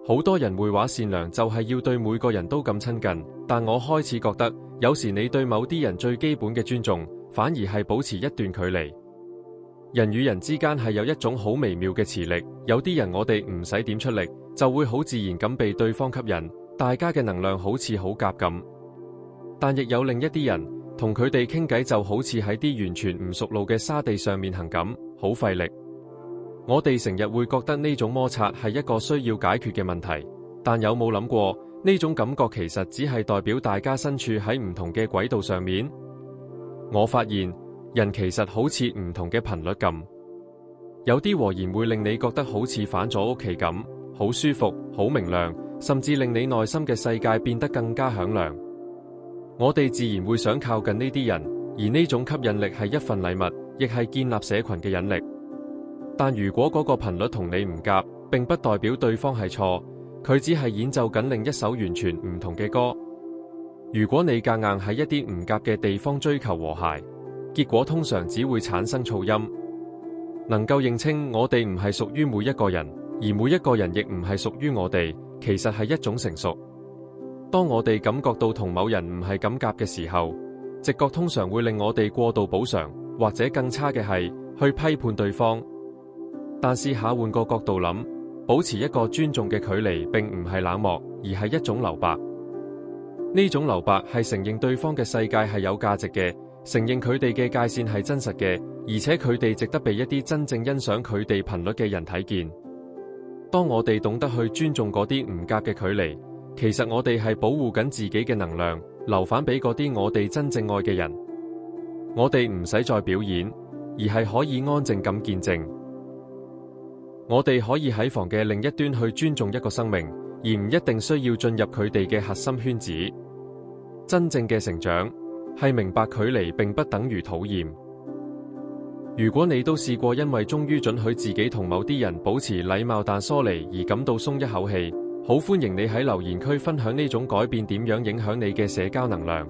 好多人會話善良就係要對每個人都咁親近，但我開始覺得，有時你對某啲人最基本嘅尊重，反而係保持一段距離。人與人之間係有一種好微妙嘅磁力，有啲人我哋唔使點出力，就會好自然咁被對方吸引，大家嘅能量好似好夾咁。但亦有另一啲人，同佢哋傾偈就好似喺啲完全唔熟路嘅沙地上面行咁，好費力。我哋成日會覺得呢種摩擦係一個需要解決嘅問題，但有冇諗過呢種感覺其實只係代表大家身處喺唔同嘅軌道上面？我發現人其實好似唔同嘅頻率咁，有啲和弦會令你覺得好似返咗屋企咁，好舒服、好明亮，甚至令你內心嘅世界變得更加響亮。我哋自然會想靠近呢啲人，而呢種吸引力係一份禮物，亦係建立社群嘅引力。但如果嗰個頻率同你唔夾，並不代表對方係錯，佢只係演奏緊另一首完全唔同嘅歌。如果你夾硬喺一啲唔夾嘅地方追求和諧，結果通常只會產生噪音。能夠認清我哋唔係屬於每一個人，而每一個人亦唔係屬於我哋，其實係一種成熟。當我哋感覺到同某人唔係咁夾嘅時候，直覺通常會令我哋過度補償，或者更差嘅係去批判對方。但試下換個角度諗，保持一個尊重嘅距離並唔係冷漠，而係一種留白。呢種留白係承認對方嘅世界係有價值嘅，承認佢哋嘅界線係真實嘅，而且佢哋值得被一啲真正欣賞佢哋頻率嘅人睇見。當我哋懂得去尊重嗰啲唔夾嘅距離，其實我哋係保護緊自己嘅能量，留返俾嗰啲我哋真正愛嘅人。我哋唔使再表演，而係可以安靜咁見證。我哋可以喺房嘅另一端去尊重一個生命，而唔一定需要進入佢哋嘅核心圈子。真正嘅成長係明白距離並不等於討厭。如果你都試過因為終於准許自己同某啲人保持禮貌但疏離而感到鬆一口氣，好歡迎你喺留言區分享呢種改變點樣影響你嘅社交能量。